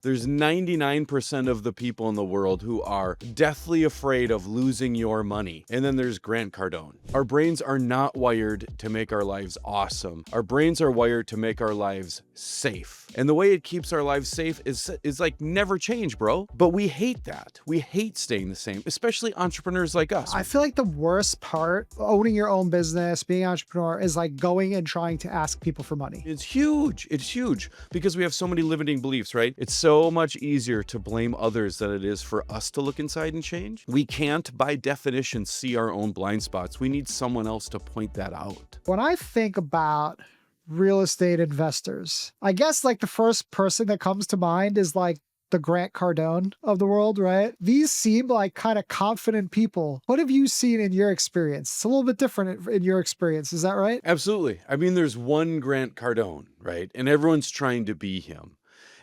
There's 99% of the people in the world who are deathly afraid of losing your money. And then there's Grant Cardone. Our brains are not wired to make our lives awesome. Our brains are wired to make our lives safe. And the way it keeps our lives safe is like never change, bro. But we hate that. We hate staying the same, especially entrepreneurs like us. I feel like the worst part, owning your own business, being an entrepreneur, is like going and trying to ask people for money. It's huge. It's huge because we have so many limiting beliefs, right? It's so much easier to blame others than it is for us to look inside and change. We can't, by definition, see our own blind spots. We need someone else to point that out. When I think about real estate investors, I guess like the first person that comes to mind is like the Grant Cardone of the world, right? These seem like kind of confident people. What have you seen in your experience? It's a little bit different in your experience. Is that right? Absolutely. I mean, there's one Grant Cardone, right? And everyone's trying to be him.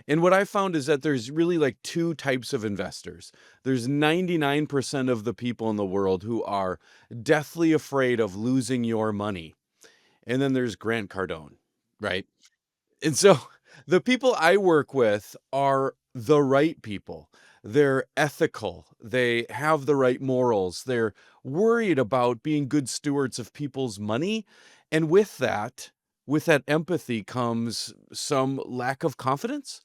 And what I found is that there's really like two types of investors. There's 99% of the people in the world who are deathly afraid of losing your money. And then there's Grant Cardone, right? And so the people I work with are the right people. They're ethical. They have the right morals. They're worried about being good stewards of people's money. And with that empathy comes some lack of confidence.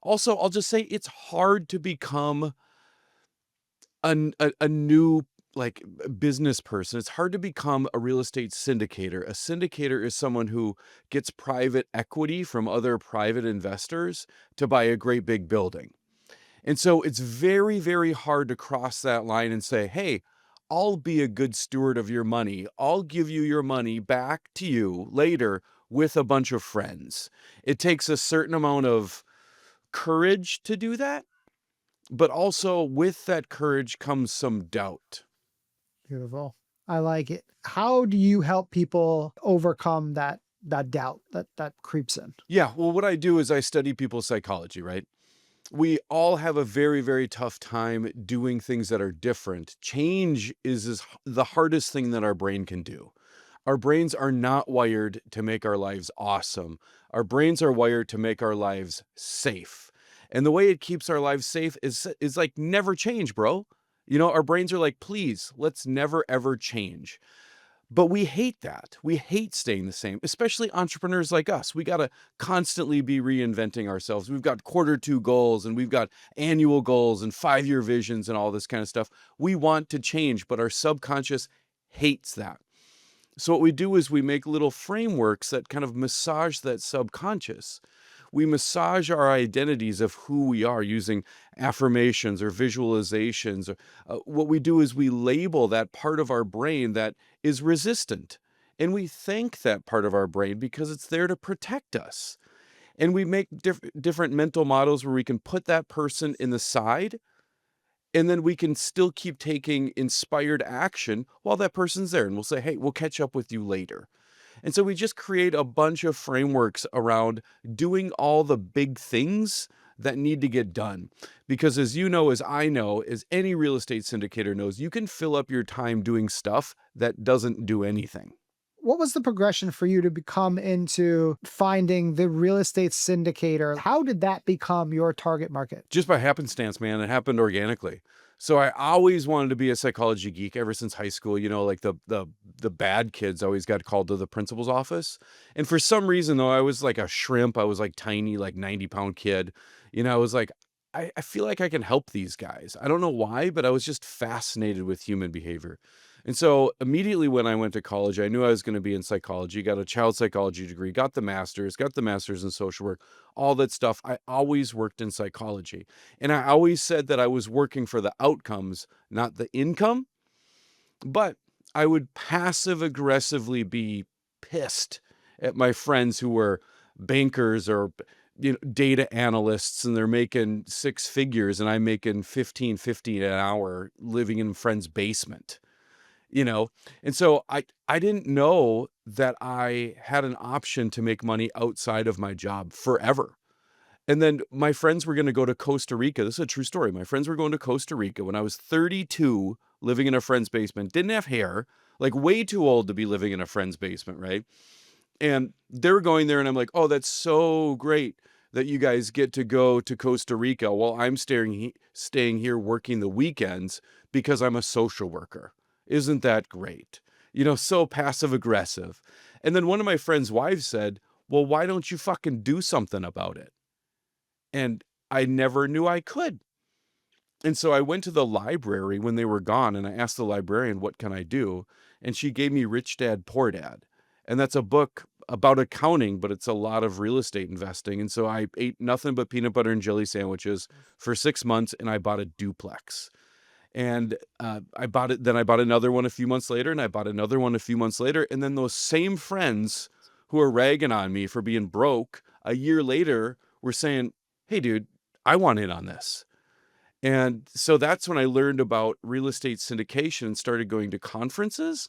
Also, I'll just say it's hard to become a new like business person. It's hard to become a real estate syndicator. A syndicator is someone who gets private equity from other private investors to buy a great big building. And so it's very, very hard to cross that line and say, hey, I'll be a good steward of your money. I'll give you your money back to you later with a bunch of friends. It takes a certain amount of courage to do that, but also with that courage comes some doubt. Beautiful. I like it. How do you help people overcome that doubt that creeps in? Yeah, well, what I do is I study people's psychology, right? We all have a very, very tough time doing things that are different. Change is the hardest thing that our brain can do. Our brains are not wired to make our lives awesome. Our brains are wired to make our lives safe. And the way it keeps our lives safe is like never change, bro. You know, our brains are like, please, let's never ever change. But we hate that. We hate staying the same, especially entrepreneurs like us. We got to constantly be reinventing ourselves. We've got Q2 goals and we've got annual goals and 5-year visions and all this kind of stuff. We want to change, but our subconscious hates that. So what we do is we make little frameworks that kind of massage that subconscious. We massage our identities of who we are using affirmations or visualizations. What we do is we label that part of our brain that is resistant. And we thank that part of our brain because it's there to protect us. And we make different mental models where we can put that person in the side, and then we can still keep taking inspired action while that person's there. And we'll say, hey, we'll catch up with you later. And so we just create a bunch of frameworks around doing all the big things that need to get done. Because as you know, as I know, as any real estate syndicator knows, you can fill up your time doing stuff that doesn't do anything. What was the progression for you to become into finding the real estate syndicator? How did that become your target market? Just by happenstance, man. It happened organically. So I always wanted to be a psychology geek ever since high school. You know, like the bad kids always got called to the principal's office. And for some reason, though, I was like a shrimp. I was like tiny, like 90-pound kid. You know, I was like, I feel like I can help these guys. I don't know why, but I was just fascinated with human behavior. And so immediately when I went to college, I knew I was going to be in psychology, got a child psychology degree, got the master's in social work, all that stuff. I always worked in psychology. And I always said that I was working for the outcomes, not the income. But I would passive aggressively be pissed at my friends who were bankers or data analysts, and they're making 6 figures and I'm making $15.50 an hour living in a friend's basement. And so I didn't know that I had an option to make money outside of my job forever. And then my friends were going to go to Costa Rica. This is a true story. My friends were going to Costa Rica when I was 32, living in a friend's basement, didn't have hair, like way too old to be living in a friend's basement, right? And they were going there and I'm like, oh, that's so great. that you guys get to go to Costa Rica while I'm staying here working the weekends because I'm a social worker. Isn't that great? So passive aggressive. And then one of my friend's wives said, well, why don't you fucking do something about it? And I never knew I could. And so I went to the library when they were gone and I asked the librarian, what can I do? And she gave me Rich Dad, Poor Dad. And that's a book about accounting, but it's a lot of real estate investing. And so I ate nothing but peanut butter and jelly sandwiches for 6 months and I bought a duplex. And I bought it. Then I bought another one a few months later and I bought another one a few months later. And then those same friends who are ragging on me for being broke a year later were saying, hey, dude, I want in on this. And so that's when I learned about real estate syndication and started going to conferences.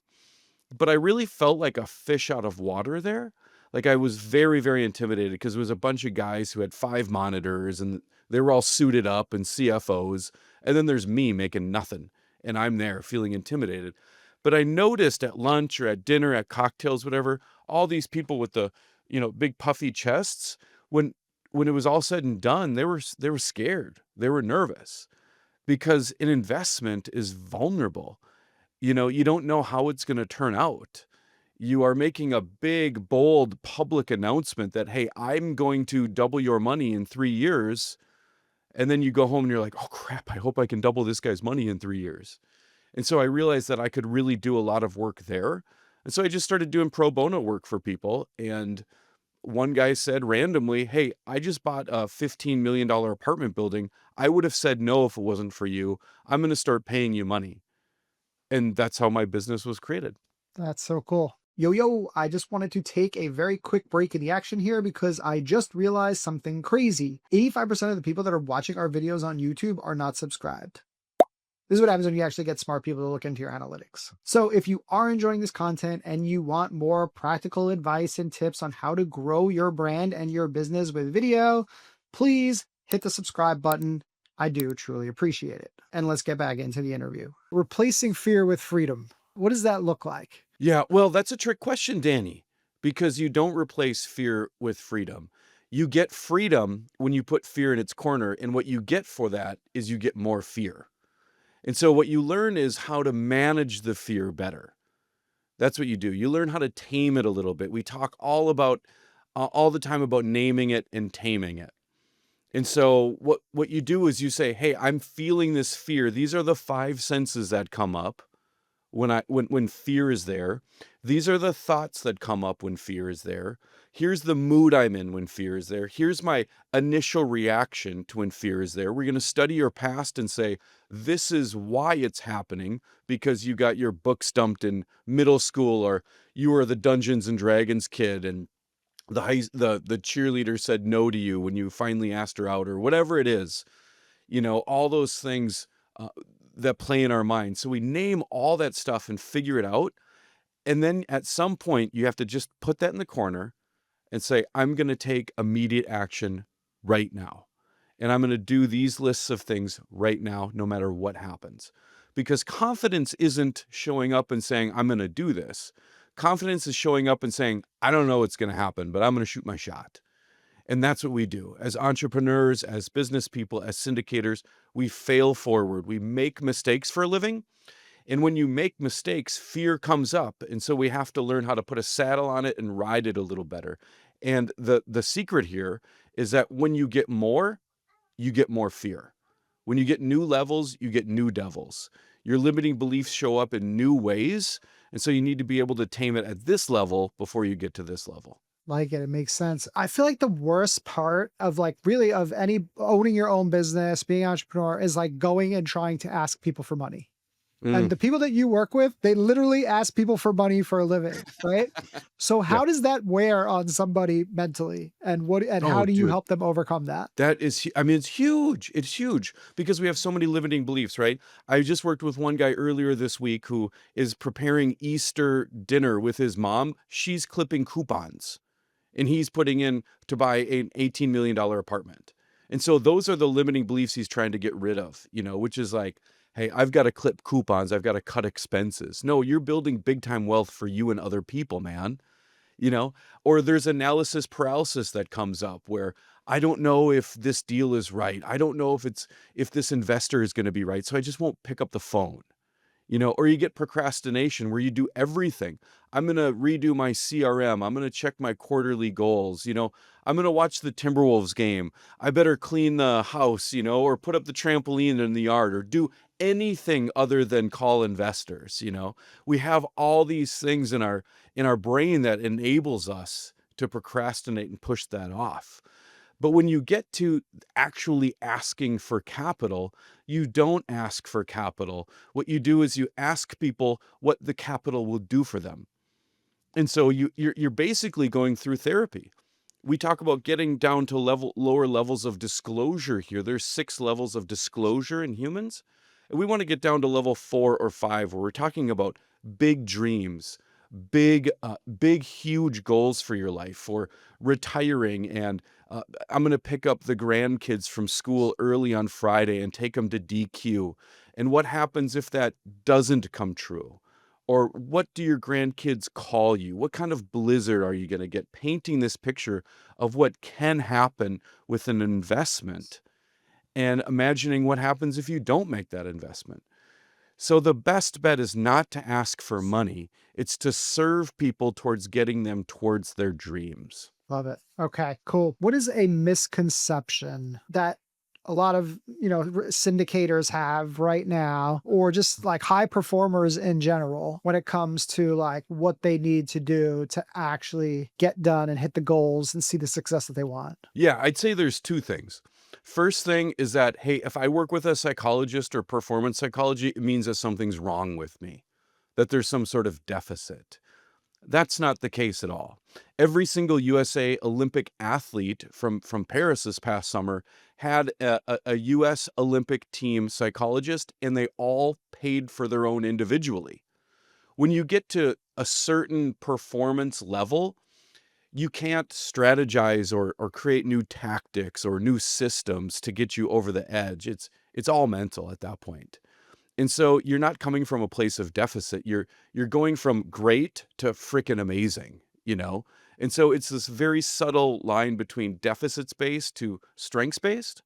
But I really felt like a fish out of water there. Like I was very, very intimidated because it was a bunch of guys who had 5 monitors and they were all suited up and CFOs. And then there's me making nothing. And I'm there feeling intimidated. But I noticed at lunch or at dinner, at cocktails, whatever, all these people with the, big puffy chests, when when it was all said and done, they were scared. They were nervous because an investment is vulnerable. You don't know how it's going to turn out. You are making a big, bold public announcement that, hey, I'm going to double your money in 3 years. And then you go home and you're like, oh, crap, I hope I can double this guy's money in 3 years. And so I realized that I could really do a lot of work there. And so I just started doing pro bono work for people. And one guy said randomly, hey, I just bought a $15 million apartment building. I would have said no if it wasn't for you. I'm going to start paying you money. And that's how my business was created. That's so cool. Yo, I just wanted to take a very quick break in the action here because I just realized something crazy. 85% of the people that are watching our videos on YouTube are not subscribed. This is what happens when you actually get smart people to look into your analytics. So if you are enjoying this content and you want more practical advice and tips on how to grow your brand and your business with video, please hit the subscribe button. I do truly appreciate it. And let's get back into the interview. Replacing fear with freedom. What does that look like? Yeah, well, that's a trick question, Danny, because you don't replace fear with freedom. You get freedom when you put fear in its corner. And what you get for that is you get more fear. And so what you learn is how to manage the fear better. That's what you do. You learn how to tame it a little bit. We talk all the time about naming it and taming it. And so what you do is you say, hey, I'm feeling this fear. These are the 5 senses that come up when fear is there. These are the thoughts that come up when fear is there. Here's the mood I'm in when fear is there. Here's my initial reaction to when fear is there. We're going to study your past and say, this is why it's happening, because you got your book stumped in middle school, or you were the Dungeons and Dragons kid and the cheerleader said no to you when you finally asked her out, or whatever it is. All those things that play in our mind. So we name all that stuff and figure it out. And then at some point, you have to just put that in the corner and say, I'm going to take immediate action right now. And I'm going to do these lists of things right now, no matter what happens. Because confidence isn't showing up and saying, I'm going to do this. Confidence is showing up and saying, I don't know what's going to happen, but I'm going to shoot my shot. And that's what we do. As entrepreneurs, as business people, as syndicators, we fail forward. We make mistakes for a living. And when you make mistakes, fear comes up. And so we have to learn how to put a saddle on it and ride it a little better. And the secret here is that when you get more fear. When you get new levels, you get new devils. Your limiting beliefs show up in new ways. And so you need to be able to tame it at this level before you get to this level. Like it makes sense. I feel like the worst part of really of any owning your own business, being an entrepreneur, is like going and trying to ask people for money. And the people that you work with, they literally ask people for money for a living, right? So how does that wear on somebody mentally? And how do you help them overcome that? That is, it's huge. It's huge because we have so many limiting beliefs, right? I just worked with one guy earlier this week who is preparing Easter dinner with his mom. She's clipping coupons and he's putting in to buy an $18 million apartment. And so those are the limiting beliefs he's trying to get rid of, which is like, hey, I've got to clip coupons. I've got to cut expenses. No, you're building big time wealth for you and other people, man. Or there's analysis paralysis that comes up where I don't know if this deal is right. I don't know if this investor is gonna be right, so I just won't pick up the phone. Or you get procrastination where you do everything. I'm going to redo my CRM. I'm going to check my quarterly goals. I'm going to watch the Timberwolves game. I better clean the house, or put up the trampoline in the yard or do anything other than call investors. We have all these things in our brain that enables us to procrastinate and push that off. But when you get to actually asking for capital, you don't ask for capital. What you do is you ask people what the capital will do for them. And so you're basically going through therapy. We talk about getting down to lower levels of disclosure here. There's 6 levels of disclosure in humans. And we want to get down to level 4 or 5 where we're talking about big dreams, big huge goals for your life, for retiring and I'm going to pick up the grandkids from school early on Friday and take them to DQ. And what happens if that doesn't come true? Or what do your grandkids call you? What kind of blizzard are you going to get? Painting this picture of what can happen with an investment and imagining what happens if you don't make that investment. So the best bet is not to ask for money. It's to serve people towards getting them towards their dreams. Love it. Okay, cool. What is a misconception that a lot of, syndicators have right now, or just like high performers in general when it comes to like what they need to do to actually get done and hit the goals and see the success that they want? Yeah, I'd say there's 2 things. First thing is that, hey, if I work with a psychologist or performance psychology, it means that something's wrong with me, that there's some sort of deficit. That's not the case at all. Every single USA Olympic athlete from Paris this past summer had a US Olympic team psychologist, and they all paid for their own individually. When you get to a certain performance level, you can't strategize or create new tactics or new systems to get you over the edge. It's all mental at that point. And so you're not coming from a place of deficit. You're going from great to freaking amazing. And so it's this very subtle line between deficits based to strengths based.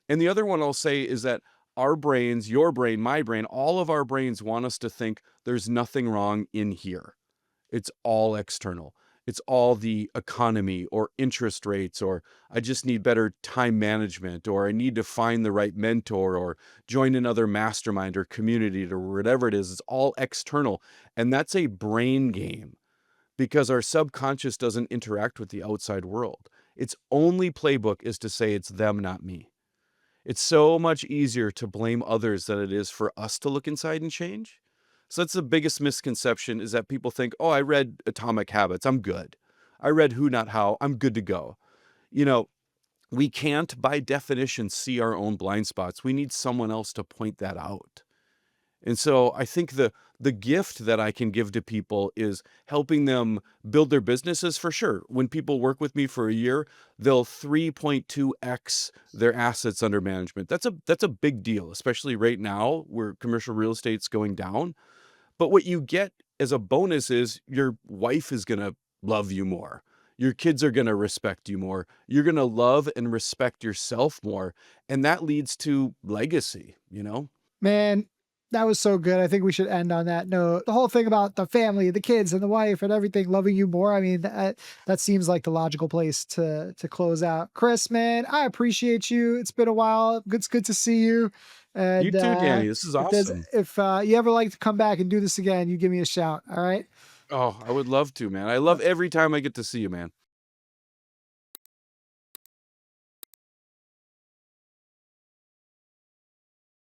And the other one I'll say is that our brains, your brain, my brain, all of our brains want us to think there's nothing wrong in here. It's all external. It's all the economy or interest rates, or I just need better time management, or I need to find the right mentor, or join another mastermind or community, or whatever it is. It's all external. And that's a brain game because our subconscious doesn't interact with the outside world. Its only playbook is to say it's them, not me. It's so much easier to blame others than it is for us to look inside and change. So that's the biggest misconception is that people think, oh, I read Atomic Habits, I'm good. I read Who Not How, I'm good to go. You know, we can't by definition see our own blind spots. We need someone else to point that out. And so I think the gift that I can give to people is helping them build their businesses for sure. When people work with me for a year, they'll 3.2x their assets under management. That's a big deal, especially right now where commercial real estate's going down. But what you get as a bonus is your wife is going to love you more. Your kids are going to respect you more. You're going to love and respect yourself more. And that leads to legacy. Man, that was so good. I think we should end on that note. The whole thing about the family, the kids, and the wife, and everything loving you more. I mean, that seems like the logical place to close out. Chris, man, I appreciate you. It's been a while. It's good to see you. You And too, Danny. This is awesome. if you ever like to come back and do this again, you give me a shout. All right. Oh, I would love to, man. I love every time I get to see you, man.